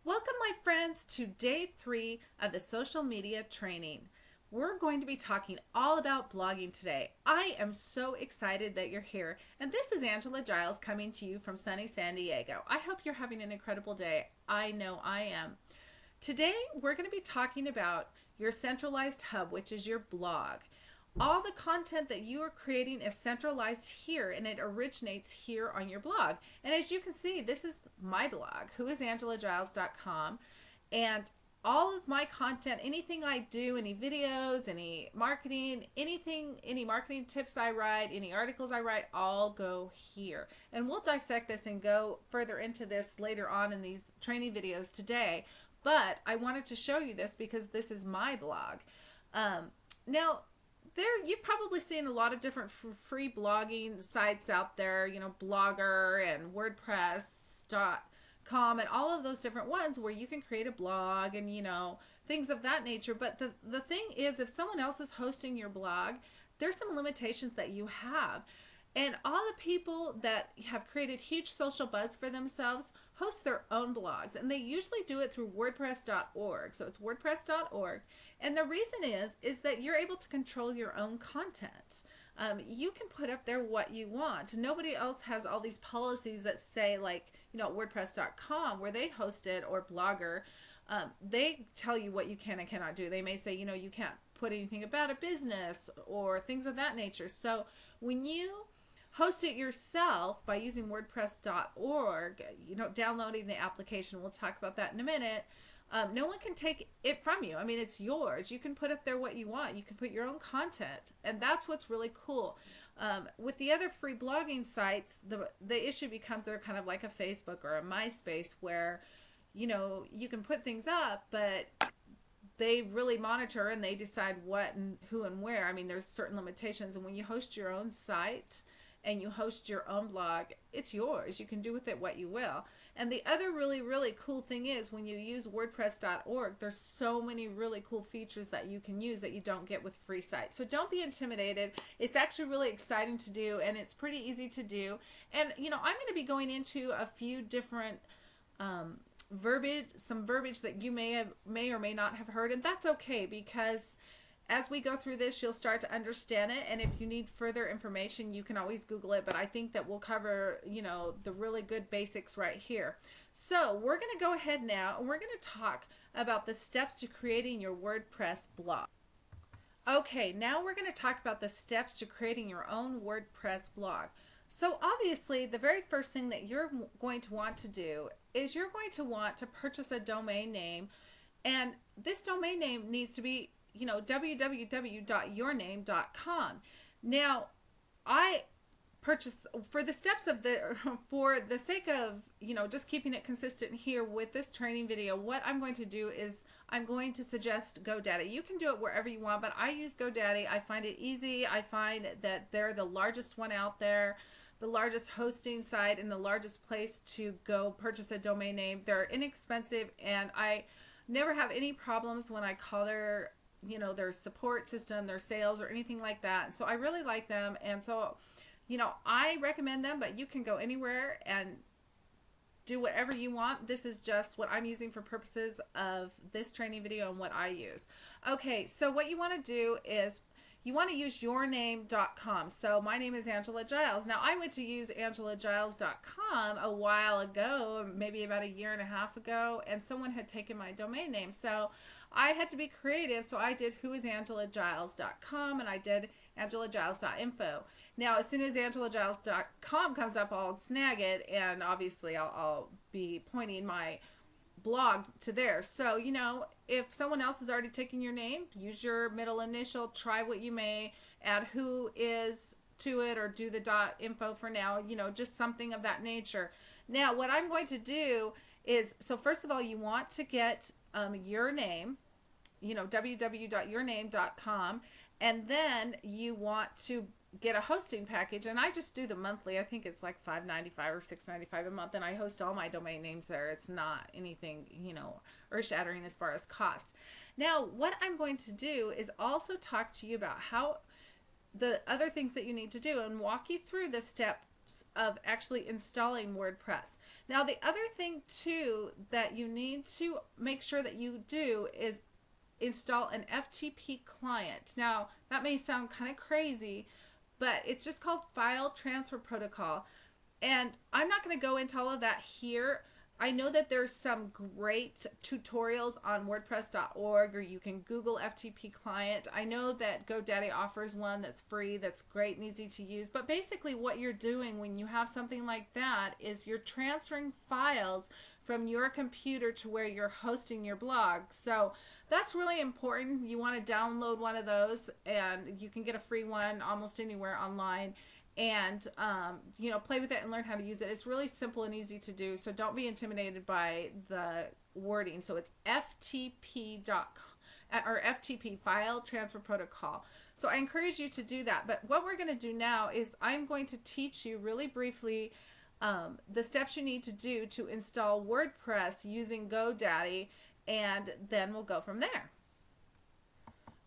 Welcome, my friends, to day 3 of the social media training. We're going to be talking all about blogging today. I am so excited that you're here. And this is Angela Giles coming to you from sunny San Diego. I hope you're having an incredible day. I know I am. Today, we're going to be talking about your centralized hub, which is your blog. All the content that you are creating is centralized here, and it originates here on your blog. And as you can see, this is my blog, whoisangelagiles.com, and all of my content, anything I do, any videos, any marketing, anything, any marketing tips I write, any articles I write, all go here. And we'll dissect this and go further into this later on in these training videos today. But I wanted to show you this because this is my blog. Now, you've probably seen a lot of different free blogging sites out there, you know, Blogger and WordPress.com and all of those different ones where you can create a blog and, you know, things of that nature. But the thing is, if someone else is hosting your blog, there's some limitations that you have. And all the people that have created huge social buzz for themselves host their own blogs, and they usually do it through WordPress.org. So it's WordPress.org. And the reason is that you're able to control your own content. You can put up there what you want. Nobody else has all these policies that say, like, you know, WordPress.com, where they host it, or Blogger, they tell you what you can and cannot do. They may say, you know, you can't put anything about a business or things of that nature. So when you host it yourself by using WordPress.org, you know, downloading the application, we'll talk about that in a minute, no one can take it from you. I mean, it's yours. You can put up there what you want. You can put your own content, and that's what's really cool. With the other free blogging sites, the issue becomes they're kind of like a Facebook or a MySpace where, you know, you can put things up, but they really monitor and they decide what and who and where. I mean, there's certain limitations, and when you host your own site and you host your own blog, it's yours. You can do with it what you will. And the other really, really cool thing is when you use WordPress.org, there's so many really cool features that you can use that you don't get with free sites. So don't be intimidated. It's actually really exciting to do, and it's pretty easy to do. And, you know, I'm going to be going into a few different some verbiage that you may or may not have heard, and that's okay, because as we go through this, you'll start to understand it, and if you need further information, you can always Google it, but I think that we'll cover, you know, the really good basics right here. So we're going to go ahead now, and we're going to talk about the steps to creating your WordPress blog. Okay, now we're going to talk about the steps to creating your own WordPress blog. So obviously, the very first thing that you're going to want to do is you're going to want to purchase a domain name, and this domain name needs to be, you know, www.yourname.com. Now, I purchase for the steps of for the sake of, you know, just keeping it consistent here with this training video, what I'm going to do is I'm going to suggest GoDaddy. You can do it wherever you want, but I use GoDaddy. I find it easy. I find that they're the largest one out there, the largest hosting site, and the largest place to go purchase a domain name. They're inexpensive, and I never have any problems when I call their, you know, their support system, their sales, or anything like that. So I really like them, and so, you know, I recommend them, but you can go anywhere and do whatever you want. This is just what I'm using for purposes of this training video and what I use. Okay, so what you want to do is you want to use yourname.com. So my name is Angela Giles. Now, I went to use angelagiles.com a while ago, maybe about 1.5 years ago, and someone had taken my domain name. So I had to be creative, so I did whoisangelagiles.com, and I did angelagiles.info. Now, as soon as angelagiles.com comes up, I'll snag it, and obviously I'll be pointing my blog to there. So, you know, if someone else has already taken your name, use your middle initial, try what you may, add who is to it, or do the .info for now, you know, just something of that nature. Now, what I'm going to do is, so first of all, you want to get your name, you know, www.yourname.com, and then you want to get a hosting package, and I just do the monthly. I think it's like $5.95 or $6.95 a month, and I host all my domain names there. It's not anything, you know, earth-shattering as far as cost. Now, what I'm going to do is also talk to you about how the other things that you need to do and walk you through the step of actually installing WordPress. Now, the other thing too that you need to make sure that you do is install an FTP client. Now, that may sound kind of crazy, but it's just called File Transfer Protocol. And I'm not going to go into all of that here. I know that there's some great tutorials on WordPress.org, or you can Google FTP client. I know that GoDaddy offers one that's free, that's great and easy to use. But basically what you're doing when you have something like that is you're transferring files from your computer to where you're hosting your blog. So that's really important. You want to download one of those, and you can get a free one almost anywhere online. And you know, play with it and learn how to use it. It's really simple and easy to do, so don't be intimidated by the wording. So it's FTP.com or FTP, File Transfer Protocol. So I encourage you to do that. But what we're going to do now is I'm going to teach you really briefly the steps you need to do to install WordPress using GoDaddy, and then we'll go from there.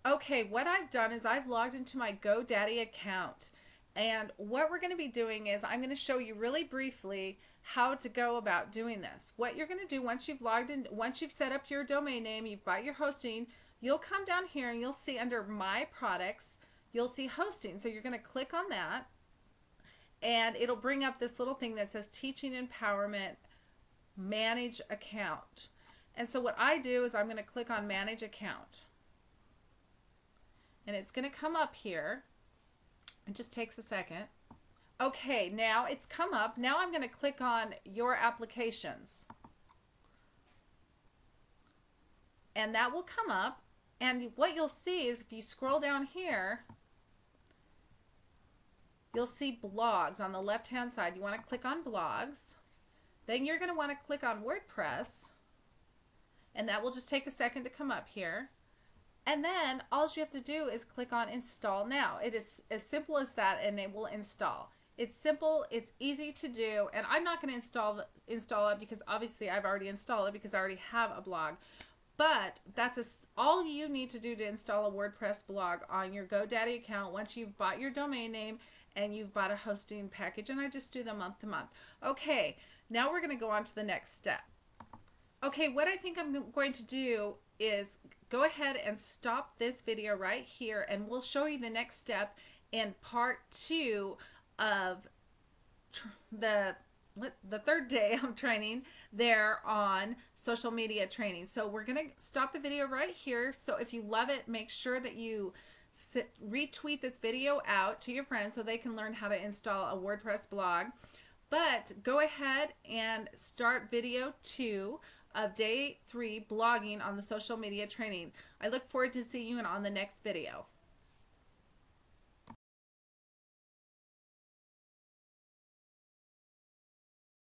Okay, what I've done is I've logged into my GoDaddy account. And what we're going to be doing is I'm going to show you really briefly how to go about doing this. What you're going to do once you've logged in, once you've set up your domain name, you've got your hosting, you'll come down here and you'll see under My Products, you'll see Hosting. So you're going to click on that, and it'll bring up this little thing that says Teaching Empowerment, Manage Account. And so what I do is I'm going to click on Manage Account. And it's going to come up here. It just takes a second. Okay, now it's come up. Now I'm going to click on Your Applications. And that will come up. And what you'll see is if you scroll down here, you'll see Blogs on the left-hand side. You want to click on Blogs. Then you're going to want to click on WordPress. And that will just take a second to come up here. And then all you have to do is click on Install Now. It is as simple as that, and it will install. It's simple, it's easy to do, and I'm not going to install it because obviously I've already installed it because I already have a blog. But that's all you need to do to install a WordPress blog on your GoDaddy account once you've bought your domain name and you've bought a hosting package, and I just do them month to month. Okay, now we're going to go on to the next step. Okay, what I think I'm going to do is go ahead and stop this video right here, and we'll show you the next step in part 2 of the third day of training there on social media training. So we're going to stop the video right here. So if you love it, make sure that you retweet this video out to your friends so they can learn how to install a WordPress blog. But go ahead and start video 2 of day 3, blogging on the social media training. I look forward to seeing you on the next video.